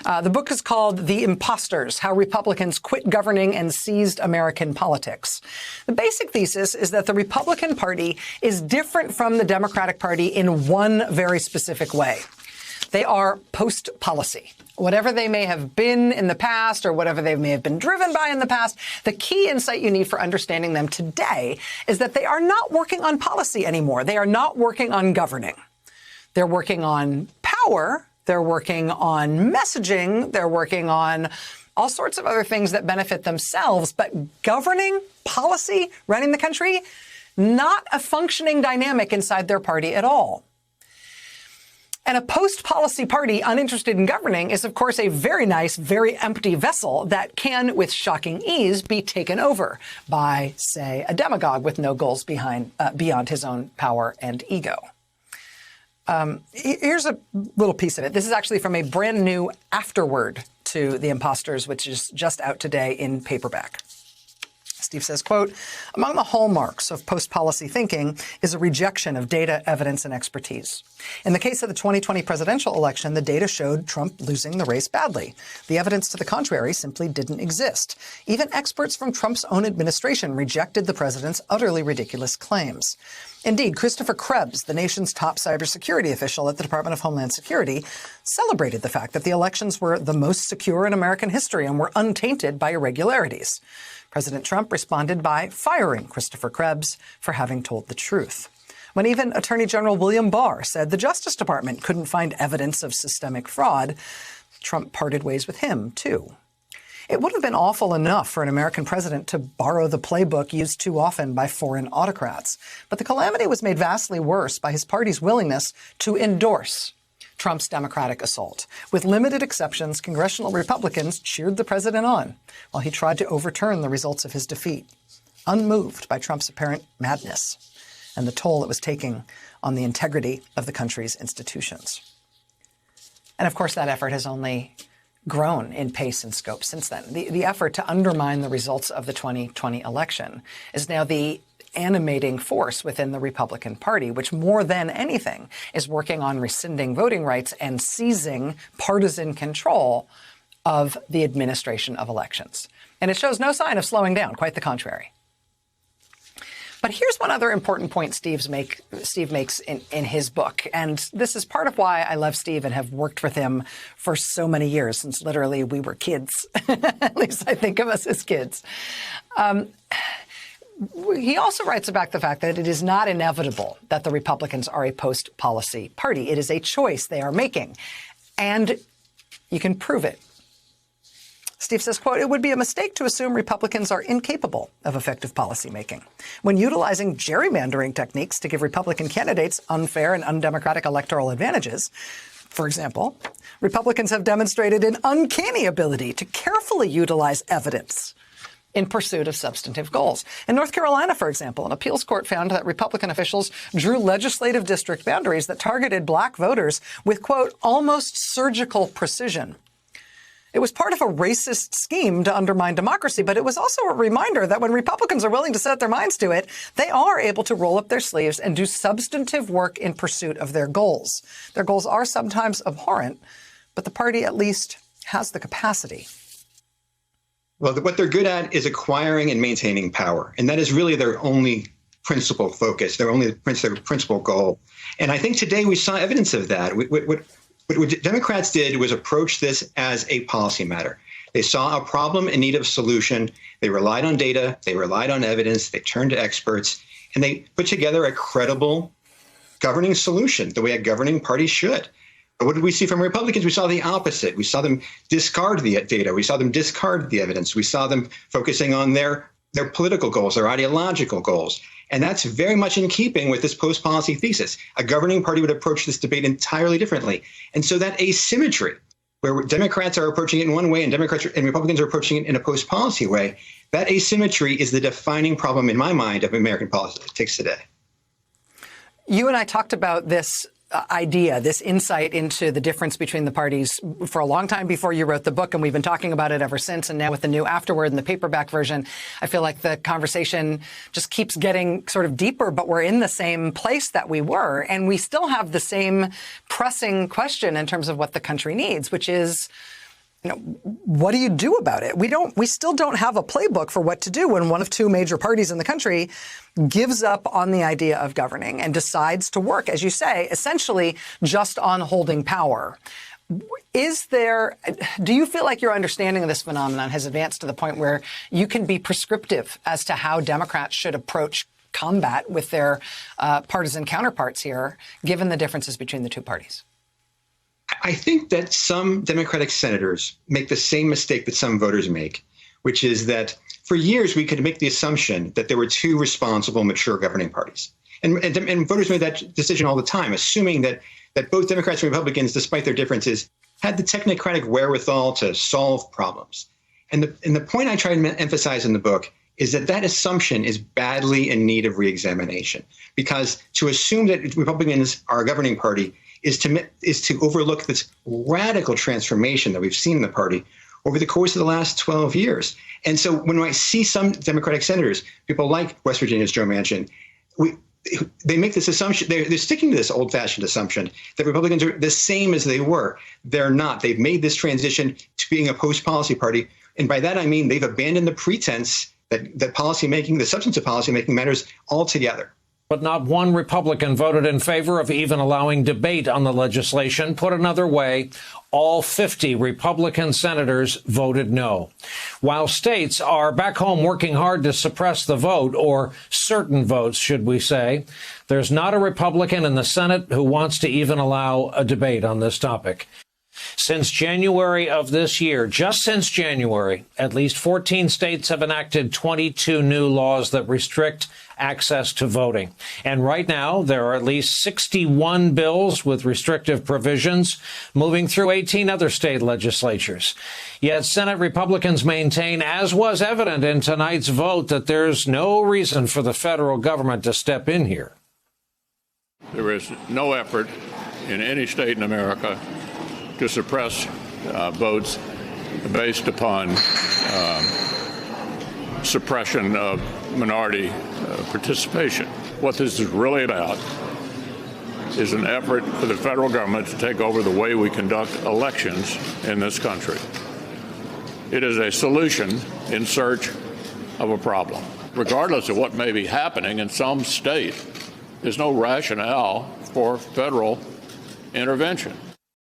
The book is called The Imposters: How Republicans Quit Governing and Seized American Politics. The basic thesis is that the Republican Party is different from the Democratic Party in one very specific way. They are post-policy. Whatever they may have been in the past or whatever they may have been driven by in the past, the key insight you need for understanding them today is that they are not working on policy anymore. They are not working on governing. They're working on power. They're working on messaging. They're working on all sorts of other things that benefit themselves. But governing, policy, running the country, not a functioning dynamic inside their party at all. And a post-policy party uninterested in governing is, of course, a very nice, very empty vessel that can, with shocking ease, be taken over by, say, a demagogue with no goals beyond his own power and ego. Here's a little piece of it. This is actually from a brand new afterword to The Imposters, which is just out today in paperback. Steve says, quote, among the hallmarks of post-policy thinking is a rejection of data, evidence, and expertise. In the case of the 2020 presidential election, the data showed Trump losing the race badly. The evidence to the contrary simply didn't exist. Even experts from Trump's own administration rejected the president's utterly ridiculous claims. Indeed, Christopher Krebs, the nation's top cybersecurity official at the Department of Homeland Security, celebrated the fact that the elections were the most secure in American history and were untainted by irregularities. President Trump responded by firing Christopher Krebs for having told the truth. When even Attorney General William Barr said the Justice Department couldn't find evidence of systemic fraud, Trump parted ways with him, too. It would have been awful enough for an American president to borrow the playbook used too often by foreign autocrats. But the calamity was made vastly worse by his party's willingness to endorse Trump's Democratic assault. With limited exceptions, congressional Republicans cheered the president on while he tried to overturn the results of his defeat, unmoved by Trump's apparent madness and the toll it was taking on the integrity of the country's institutions. And of course, that effort has only grown in pace and scope since then. The effort to undermine the results of the 2020 election is now the animating force within the Republican Party, which more than anything is working on rescinding voting rights and seizing partisan control of the administration of elections. And it shows no sign of slowing down, quite the contrary. But here's one other important point Steve makes in his book. And this is part of why I love Steve and have worked with him for so many years, since literally we were kids. At least I think of us as kids. He also writes about the fact that it is not inevitable that the Republicans are a post-policy party. It is a choice they are making. And you can prove it. Steve says, quote, it would be a mistake to assume Republicans are incapable of effective policymaking. When utilizing gerrymandering techniques to give Republican candidates unfair and undemocratic electoral advantages, for example, Republicans have demonstrated an uncanny ability to carefully utilize evidence in pursuit of substantive goals. In North Carolina, for example, an appeals court found that Republican officials drew legislative district boundaries that targeted black voters with, quote, almost surgical precision. It was part of a racist scheme to undermine democracy, but it was also a reminder that when Republicans are willing to set their minds to it, they are able to roll up their sleeves and do substantive work in pursuit of their goals. Their goals are sometimes abhorrent, but the party at least has the capacity. Well, what they're good at is acquiring and maintaining power. And that is really their only principal focus, their principal goal. And I think today we saw evidence of that. What Democrats did was approach this as a policy matter. They saw a problem in need of solution. They relied on data. They relied on evidence. They turned to experts. And they put together a credible governing solution, the way a governing party should. But what did we see from Republicans? We saw the opposite. We saw them discard the data. We saw them discard the evidence. We saw them focusing on their political goals, their ideological goals. And that's very much in keeping with this post-policy thesis. A governing party would approach this debate entirely differently. And so that asymmetry, where Democrats are approaching it in one way and Republicans are approaching it in a post-policy way, that asymmetry is the defining problem in my mind of American politics today. You and I talked about this idea, this insight into the difference between the parties for a long time before you wrote the book, and we've been talking about it ever since. And now with the new afterword and the paperback version, I feel like the conversation just keeps getting sort of deeper, but we're in the same place that we were. And we still have the same pressing question in terms of what the country needs, which is what do you do about it? We still don't have a playbook for what to do when one of two major parties in the country gives up on the idea of governing and decides to work, as you say, essentially just on holding power. Do you feel like your understanding of this phenomenon has advanced to the point where you can be prescriptive as to how Democrats should approach combat with their partisan counterparts here, given the differences between the two parties? I think that some Democratic senators make the same mistake that some voters make, which is that for years we could make the assumption that there were two responsible, mature governing parties. And voters made that decision all the time, assuming that both Democrats and Republicans, despite their differences, had the technocratic wherewithal to solve problems. And the point I try to emphasize in the book is that assumption is badly in need of reexamination, because to assume that Republicans are a governing party is to overlook this radical transformation that we've seen in the party over the course of the last 12 years. And so when I see some Democratic senators, people like West Virginia's Joe Manchin, they make this assumption, they're sticking to this old-fashioned assumption that Republicans are the same as they were. They're not. They've made this transition to being a post-policy party. And by that, I mean they've abandoned the pretense that policymaking, the substance of policymaking, matters altogether. But not one Republican voted in favor of even allowing debate on the legislation. Put another way, all 50 Republican senators voted no. While states are back home working hard to suppress the vote, or certain votes, should we say, there's not a Republican in the Senate who wants to even allow a debate on this topic. Since January of this year, just since January, at least 14 states have enacted 22 new laws that restrict access to voting. And right now, there are at least 61 bills with restrictive provisions moving through 18 other state legislatures. Yet Senate Republicans maintain, as was evident in tonight's vote, that there's no reason for the federal government to step in here. There is no effort in any state in America to suppress votes based upon suppression of minority participation. What this is really about is an effort for the federal government to take over the way we conduct elections in this country. It is a solution in search of a problem. Regardless of what may be happening in some state, there's no rationale for federal intervention.